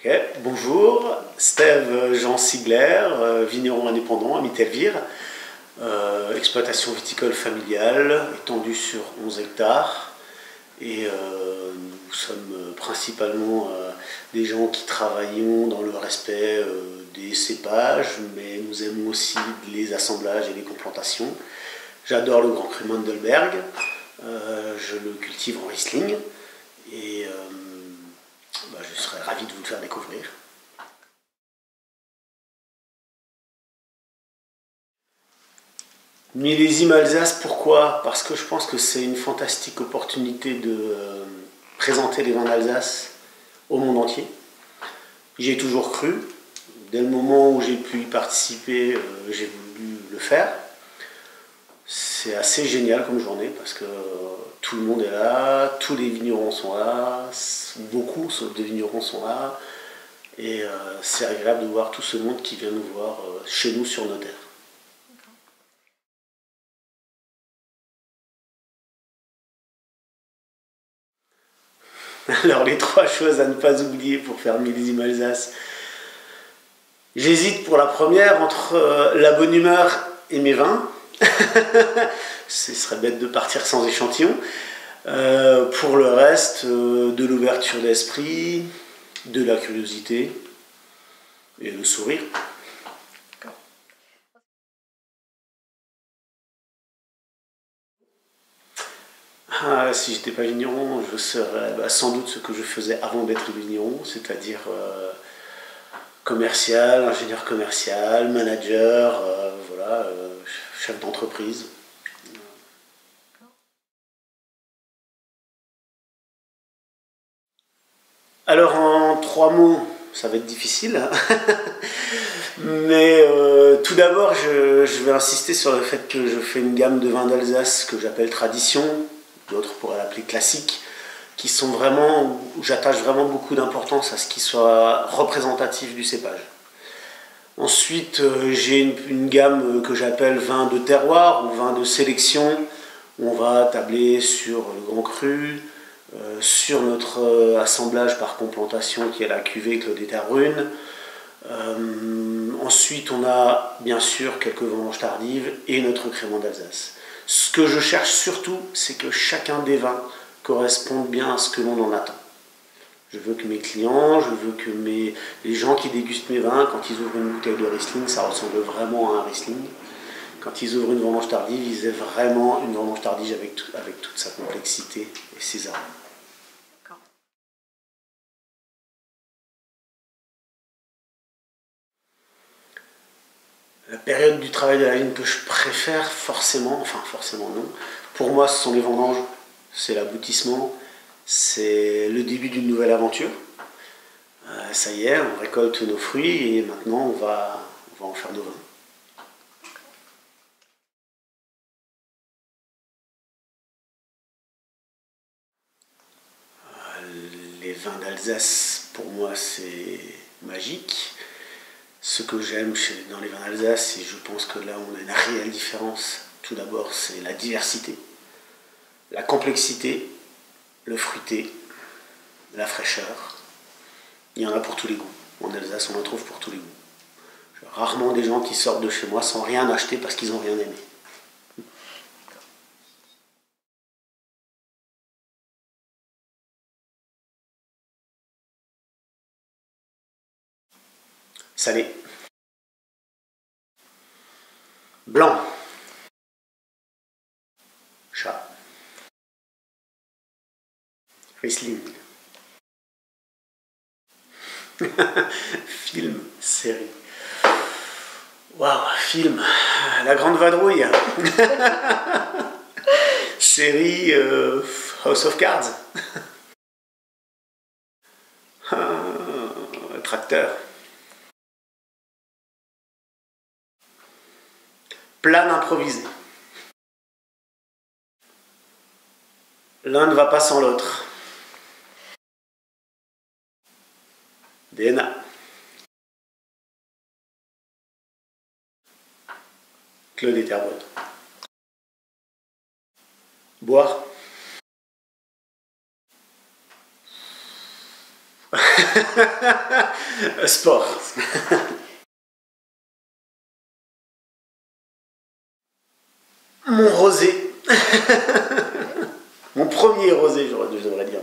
Ok, bonjour, Steve Jean Sigler, vigneron indépendant à Mittelvire, exploitation viticole familiale étendue sur 11 hectares et nous sommes principalement des gens qui travaillons dans le respect des cépages, mais nous aimons aussi les assemblages et les complantations. J'adore le Grand Cru Mandelberg, je le cultive en Riesling et je serais ravi de vous le faire découvrir. Millésime Alsace, pourquoi? Parce que je pense que c'est une fantastique opportunité de présenter les vins d'Alsace au monde entier. J'y ai toujours cru. Dès le moment où j'ai pu y participer, j'ai voulu le faire. C'est assez génial comme journée parce que tout le monde est là, tous les vignerons sont là, beaucoup sauf des vignerons sont là, et c'est agréable de voir tout ce monde qui vient nous voir chez nous sur nos terres. Alors les trois choses à ne pas oublier pour faire millésime Alsace. J'hésite pour la première entre la bonne humeur et mes vins. Ce serait bête de partir sans échantillon. Pour le reste, de l'ouverture d'esprit, de la curiosité et le sourire. Ah, si j'étais pas vigneron, je serais sans doute ce que je faisais avant d'être vigneron, c'est-à-dire commercial, ingénieur commercial, manager, chef d'entreprise. Alors en 3 mots, ça va être difficile, hein. Mais tout d'abord, je vais insister sur le fait que je fais une gamme de vins d'Alsace que j'appelle tradition, d'autres pourraient l'appeler classique, qui sont vraiment, où j'attache vraiment beaucoup d'importance à ce qu'ils soient représentatifs du cépage. Ensuite, j'ai une gamme que j'appelle vin de terroir ou vin de sélection, où on va tabler sur le grand cru, sur notre assemblage par complantation qui est la cuvée Claudie Terrune. Ensuite, on a bien sûr quelques vendanges tardives et notre crément d'Alsace. Ce que je cherche surtout, c'est que chacun des vins corresponde bien à ce que l'on en attend. Je veux que mes clients, je veux que les gens qui dégustent mes vins, quand ils ouvrent une bouteille de Riesling, ça ressemble vraiment à un Riesling. Quand ils ouvrent une vendange tardive, ils aient vraiment une vendange tardive avec toute sa complexité et ses arômes. La période du travail de la vigne que je préfère, forcément non. Pour moi, ce sont les vendanges, c'est l'aboutissement, c'est le début d'une nouvelle aventure. Ça y est, on récolte nos fruits et maintenant on va en faire nos vins. Les vins d'Alsace, pour moi, c'est magique. Ce que j'aime dans les vins d'Alsace, et je pense que là on a une réelle différence, tout d'abord c'est la diversité, la complexité, le fruité, la fraîcheur. Il y en a pour tous les goûts. En Alsace, on en trouve pour tous les goûts. J'ai rarement des gens qui sortent de chez moi sans rien acheter parce qu'ils n'ont rien aimé. Salé. Blanc. Chat. Riesling. Film, série. Waouh, film. La Grande Vadrouille. Série House of Cards. Tracteur. Plan improvisé. L'un ne va pas sans l'autre. DNA. Claudie Terrune. Boire. Sport. Mon rosé. Mon premier rosé, je devrais dire.